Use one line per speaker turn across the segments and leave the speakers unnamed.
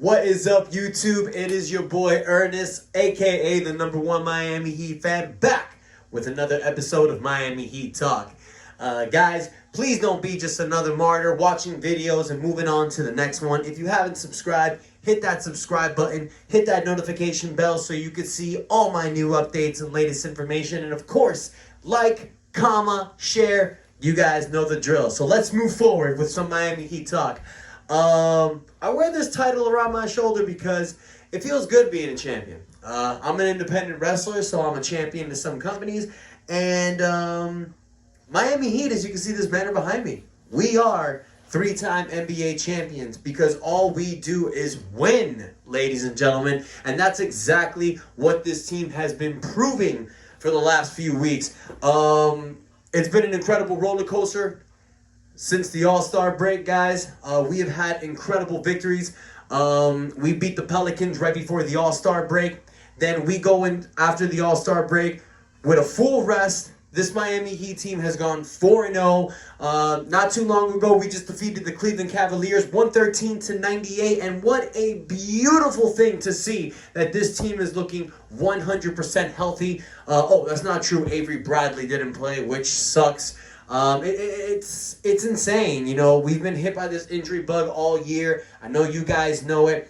What is up, YouTube? It is your boy Ernest, aka the #1 Miami Heat fan, back with another episode of Miami Heat Talk. Guys, please don't be just another martyr watching videos and moving on to the next one. If you haven't subscribed, hit that subscribe button, hit that notification bell so you can see all my new updates and latest information. And of course, like, share. You guys know the drill. So let's move forward with some Miami Heat talk. I wear this title around my shoulder because it feels good being a champion. I'm an independent wrestler, so I'm a champion to some companies. And Miami Heat, as you can see this banner behind me, we are three-time NBA champions because all we do is win, ladies and gentlemen. And that's exactly what this team has been proving for the last few weeks. It's been an incredible roller coaster since the All-Star break, guys. We have had incredible victories. We beat the Pelicans right before the All-Star break. Then we go in after the All-Star break with a full rest. This Miami Heat team has gone 4-0. Not too long ago, we just defeated the Cleveland Cavaliers 113-98. And what a beautiful thing to see that this team is looking 100% healthy. Oh, that's not true. Avery Bradley didn't play, which sucks. It's insane. You know, we've been hit by this injury bug all year. I know you guys know it.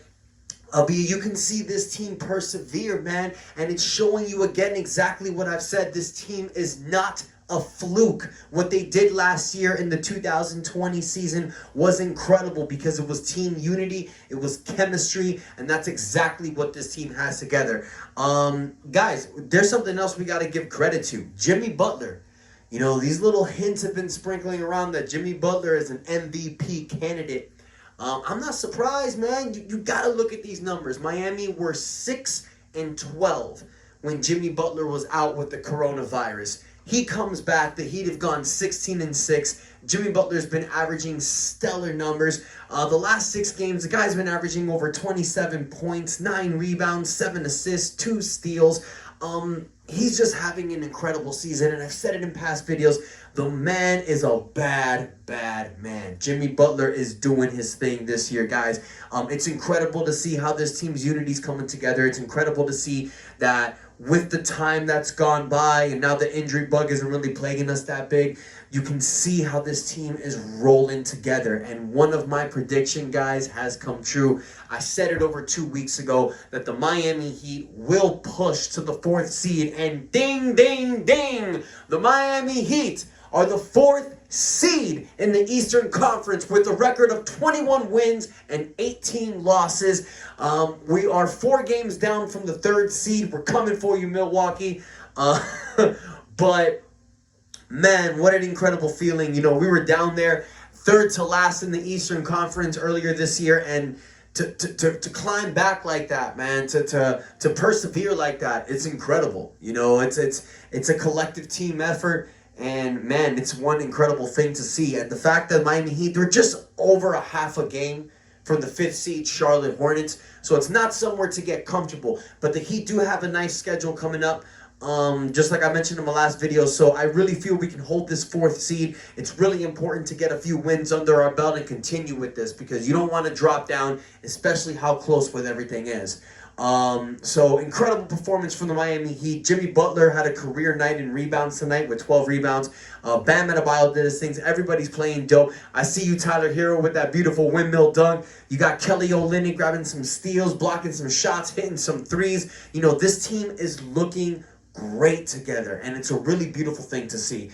But you can see this team persevere, man. And it's showing you again exactly what I've said. This team is not a fluke. What they did last year in the 2020 season was incredible because it was team unity, it was chemistry, and that's exactly what this team has together. Guys, there's something else we got to give credit to. Jimmy Butler. You know, these little hints have been sprinkling around that Jimmy Butler is an MVP candidate. I'm not surprised, man. You got to look at these numbers. Miami were 6-12 when Jimmy Butler was out with the coronavirus. He comes back. The Heat have gone 16-6. Jimmy Butler's been averaging stellar numbers. The last 6 games, the guy's been averaging over 27 points, 9 rebounds, 7 assists, 2 steals. He's just having an incredible season, and I've said it in past videos. The man is a bad man. Jimmy Butler is doing his thing this year, guys. It's incredible to see how this team's unity is coming together. It's incredible to see that with the time that's gone by, and now the injury bug isn't really plaguing us that big, you can see how this team is rolling together. And one of my prediction, guys, has come true. I said it over 2 weeks ago that the Miami Heat will push to the 4th seed. And ding, ding, ding! The Miami Heat are the 4th seed in the Eastern Conference with a record of 21 wins and 18 losses. We are 4 games down from the 3rd seed. We're coming for you, Milwaukee. But man, what an incredible feeling. You know, we were down there 3rd to last in the Eastern Conference earlier this year, and to climb back like that, man, to persevere like that, it's incredible. You know, it's a collective team effort, and man, it's one incredible thing to see. And the fact that Miami Heat, they're just over a half a game from the 5th seed Charlotte Hornets, so it's not somewhere to get comfortable. But the Heat do have a nice schedule coming up. Just like I mentioned in my last video, so I really feel we can hold this 4th seed. It's really important to get a few wins under our belt and continue with this because you don't want to drop down, especially how close with everything is. So incredible performance from the Miami Heat. Jimmy Butler had a career night in rebounds tonight with 12 rebounds. Bam Adebayo did his things. Everybody's playing dope. I see you, Tyler Hero, with that beautiful windmill dunk. You got Kelly Olynyk grabbing some steals, blocking some shots, hitting some threes. You know, this team is looking great together, and it's a really beautiful thing to see.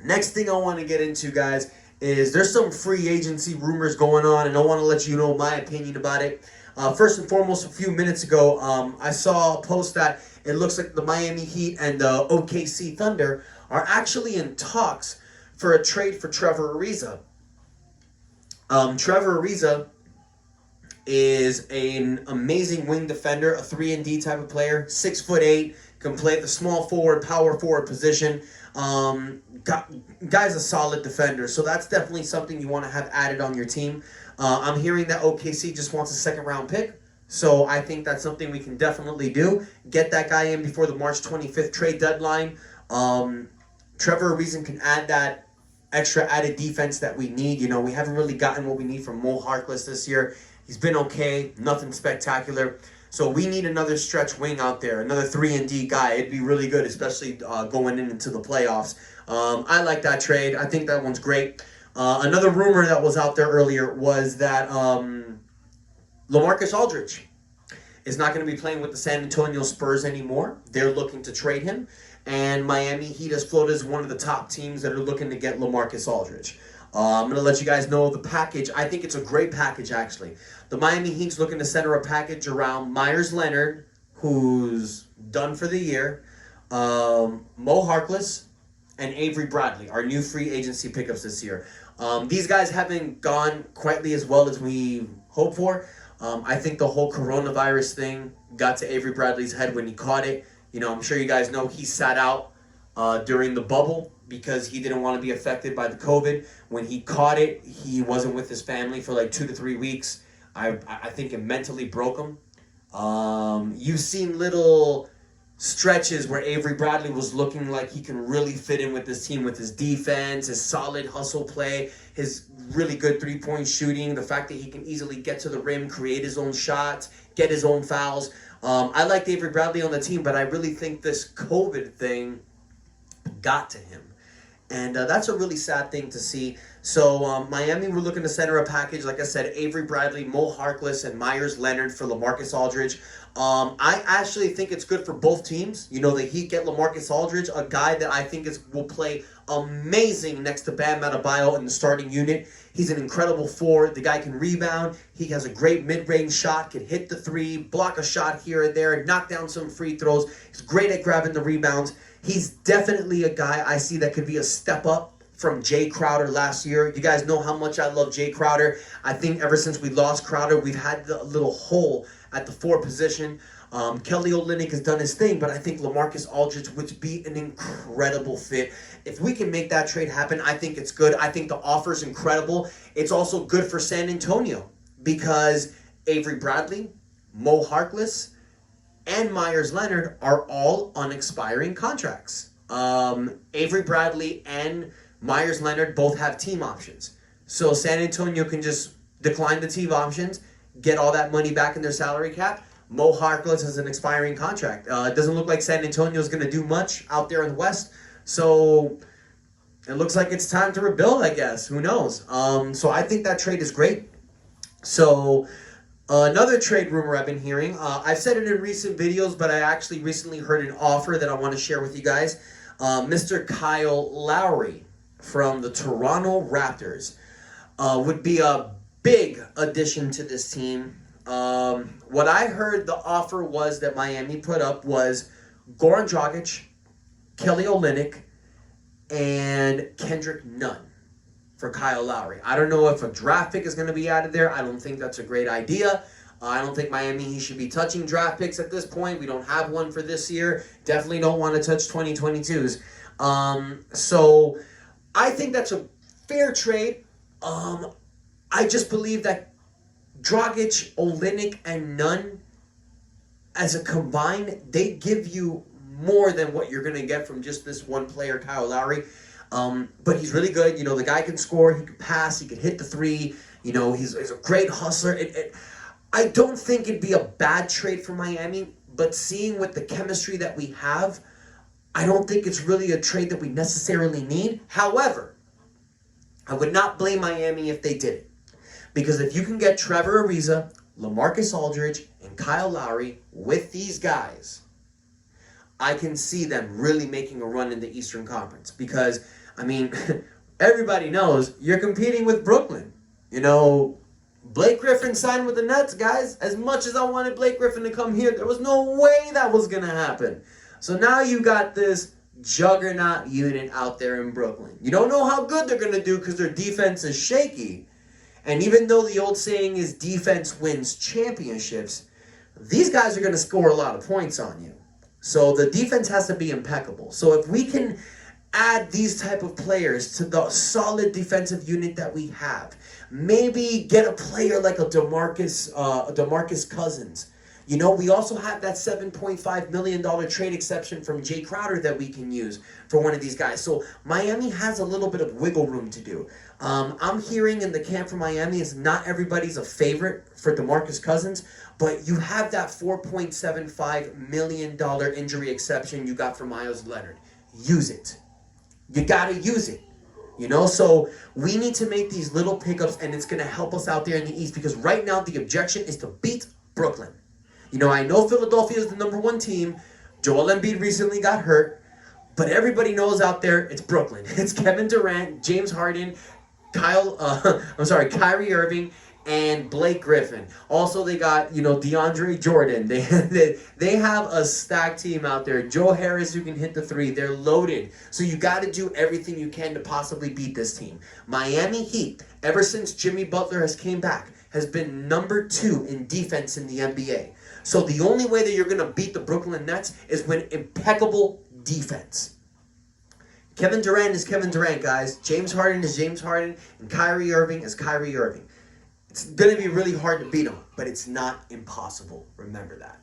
Next thing I want to get into, guys, is there's some free agency rumors going on, and I want to let you know my opinion about it. First and foremost, a few minutes ago, I saw a post that it looks like the Miami Heat and the OKC Thunder are actually in talks for a trade for Trevor Ariza. Trevor Ariza is an amazing wing defender, a 3-and-D type of player, 6'8", can play the small forward, power forward position. Guy's a solid defender, so that's definitely something you want to have added on your team. I'm hearing that OKC just wants a 2nd-round pick, so I think that's something we can definitely do. Get that guy in before the March 25th trade deadline. Trevor Ariza can add that extra added defense that we need. You know, we haven't really gotten what we need from Mo Harkless this year. He's been okay, nothing spectacular. So we need another stretch wing out there, another 3-and-D guy. It'd be really good, especially going into the playoffs. I like that trade. I think that one's great. Another rumor that was out there earlier was that LaMarcus Aldridge is not going to be playing with the San Antonio Spurs anymore. They're looking to trade him. And Miami Heat has floated as one of the top teams that are looking to get LaMarcus Aldridge. I'm going to let you guys know the package. I think it's a great package, actually. The Miami Heat's looking to center a package around Myers Leonard, who's done for the year, Mo Harkless, and Avery Bradley, our new free agency pickups this year. These guys haven't gone quite as well as we hoped for. I think the whole coronavirus thing got to Avery Bradley's head when he caught it. You know, I'm sure you guys know he sat out during the bubble because he didn't want to be affected by the COVID. When he caught it, he wasn't with his family for like 2 to 3 weeks. I think it mentally broke him. You've seen little stretches where Avery Bradley was looking like he can really fit in with this team with his defense, his solid hustle play, his really good three-point shooting, the fact that he can easily get to the rim, create his own shots, get his own fouls. I liked Avery Bradley on the team, but I really think this COVID thing got to him. And that's a really sad thing to see. So Miami, we're looking to center a package. Like I said, Avery Bradley, Mo Harkless, and Myers Leonard for LaMarcus Aldridge. I actually think it's good for both teams. You know, the Heat get LaMarcus Aldridge, a guy that I think will play amazing next to Bam Adebayo in the starting unit. He's an incredible forward. The guy can rebound. He has a great mid-range shot, can hit the three, block a shot here and there, knock down some free throws. He's great at grabbing the rebounds. He's definitely a guy I see that could be a step up from Jay Crowder last year. You guys know how much I love Jay Crowder. I think ever since we lost Crowder, we've had a little hole at the 4 position. Kelly Olynyk has done his thing, but I think LaMarcus Aldridge would be an incredible fit. If we can make that trade happen, I think it's good. I think the offer's incredible. It's also good for San Antonio because Avery Bradley, Mo Harkless, and Myers Leonard are all on expiring contracts. Avery Bradley and Myers Leonard both have team options. So San Antonio can just decline the team options, get all that money back in their salary cap. Mo Harkless has an expiring contract. It doesn't look like San Antonio is going to do much out there in the West. So it looks like it's time to rebuild, I guess. Who knows? So I think that trade is great. So another trade rumor I've been hearing. I've said it in recent videos, but I actually recently heard an offer that I want to share with you guys. Mr. Kyle Lowry from the Toronto Raptors would be a big addition to this team. What I heard the offer was that Miami put up was Goran Dragic, Kelly Olynyk, and Kendrick Nunn for Kyle Lowry. I don't know if a draft pick is going to be added there. I don't think that's a great idea. I don't think Miami should be touching draft picks at this point. We don't have one for this year. Definitely don't want to touch 2022s. So I think that's a fair trade. I just believe that Dragic, Olynyk, and Nunn, as a combined, they give you more than what you're going to get from just this one player, Kyle Lowry. But he's really good. You know, the guy can score, he can pass, he can hit the three. You know, he's a great hustler. I don't think it'd be a bad trade for Miami, but seeing with the chemistry that we have, I don't think it's really a trade that we necessarily need. However, I would not blame Miami if they did it. Because if you can get Trevor Ariza, LaMarcus Aldridge, and Kyle Lowry with these guys, I can see them really making a run in the Eastern Conference. Because, I mean, everybody knows you're competing with Brooklyn. You know, Blake Griffin signed with the Nets, guys. As much as I wanted Blake Griffin to come here, there was no way that was going to happen. So now you got this juggernaut unit out there in Brooklyn. You don't know how good they're going to do because their defense is shaky. And even though the old saying is defense wins championships, these guys are going to score a lot of points on you. So the defense has to be impeccable. So if we can add these type of players to the solid defensive unit that we have, maybe get a player like a DeMarcus Cousins, You know, we also have that $7.5 million trade exception from Jay Crowder that we can use for one of these guys. So Miami has a little bit of wiggle room to do. I'm hearing in the camp for Miami is not everybody's a favorite for DeMarcus Cousins, but you have that $4.75 million injury exception you got for Myles Leonard. Use it. You got to use it. You know, so we need to make these little pickups, and it's going to help us out there in the East, because right now the objection is to beat Brooklyn. You know, I know Philadelphia is the number 1 team. Joel Embiid recently got hurt, but everybody knows out there it's Brooklyn. It's Kevin Durant, James Harden, Kyrie Irving, and Blake Griffin. Also, they got, you know, DeAndre Jordan. They have a stacked team out there. Joe Harris, who can hit the 3. They're loaded. So you got to do everything you can to possibly beat this team. Miami Heat, ever since Jimmy Butler has came back, has been number 2 in defense in the NBA. So the only way that you're going to beat the Brooklyn Nets is with impeccable defense. Kevin Durant is Kevin Durant, guys. James Harden is James Harden. And Kyrie Irving is Kyrie Irving. It's going to be really hard to beat them, but it's not impossible. Remember that.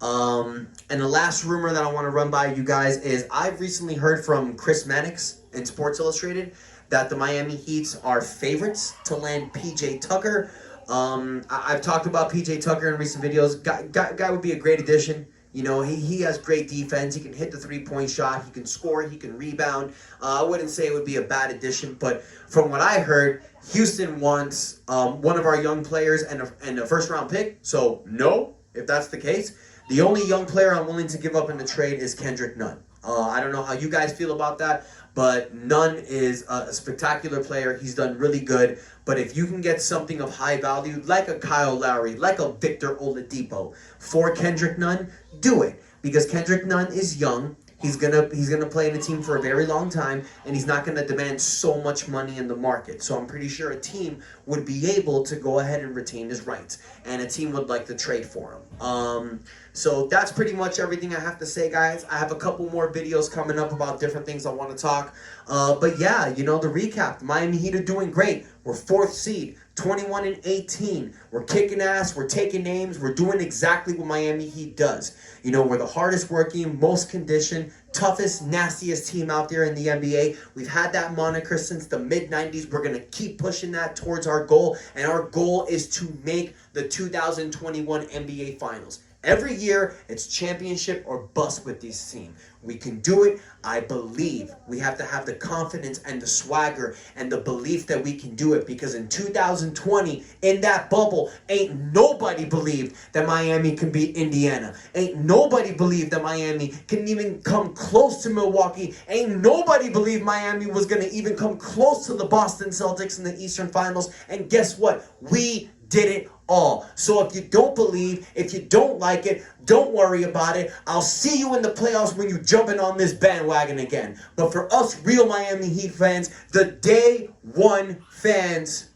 And the last rumor that I want to run by you guys is I've recently heard from Chris Mannix in Sports Illustrated that the Miami Heat are favorites to land P.J. Tucker. I've talked about P.J. Tucker in recent videos. Guy would be a great addition. You know, he has great defense. He can hit the 3-point shot. He can score. He can rebound. I wouldn't say it would be a bad addition, but from what I heard, Houston wants one of our young players and a first-round pick. So, no, if that's the case. The only young player I'm willing to give up in the trade is Kendrick Nunn. I don't know how you guys feel about that, but Nunn is a spectacular player. He's done really good. But if you can get something of high value, like a Kyle Lowry, like a Victor Oladipo, for Kendrick Nunn, do it. Because Kendrick Nunn is young. He's gonna play in a team for a very long time, and he's not gonna demand so much money in the market. So I'm pretty sure a team would be able to go ahead and retain his rights, and a team would like to trade for him. So that's pretty much everything I have to say, guys. I have a couple more videos coming up about different things I want to talk. But yeah, you know, the recap. The Miami Heat are doing great. We're 4th seed, 21-18. We're kicking ass. We're taking names. We're doing exactly what Miami Heat does. You know, we're the hardest working, most conditioned, toughest, nastiest team out there in the NBA. We've had that moniker since the mid-90s. We're going to keep pushing that towards our goal. And our goal is to make the 2021 NBA Finals. Every year, it's championship or bust with this team. We can do it. I believe we have to have the confidence and the swagger and the belief that we can do it, because in 2020, in that bubble, ain't nobody believed that Miami can beat Indiana. Ain't nobody believed that Miami can even come close to Milwaukee. Ain't nobody believed Miami was going to even come close to the Boston Celtics in the Eastern Finals. And guess what? We did it all. So if you don't believe, if you don't like it, don't worry about it. I'll see you in the playoffs when you're jumping on this bandwagon again. But for us real Miami Heat fans, the day one fans,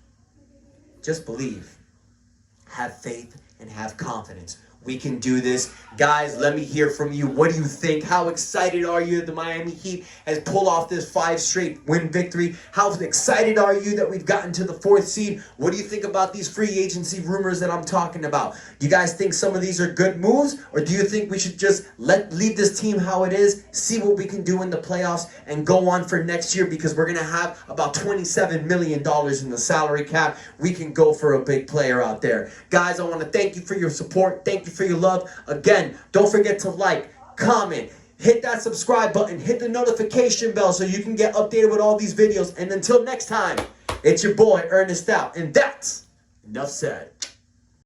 just believe, have faith, and have confidence. We can do this. Guys, let me hear from you. What do you think? How excited are you that the Miami Heat has pulled off this 5 straight win victory? How excited are you that we've gotten to the 4th seed? What do you think about these free agency rumors that I'm talking about? Do you guys think some of these are good moves? Or do you think we should just leave this team how it is, see what we can do in the playoffs, and go on for next year? Because we're going to have about $27 million in the salary cap. We can go for a big player out there. Guys, I want to thank you for your support. Thank you for your love. Again, don't forget to like, comment, hit that subscribe button, hit the notification bell so you can get updated with all these videos. And until next time, it's your boy Ernest out, and that's enough said.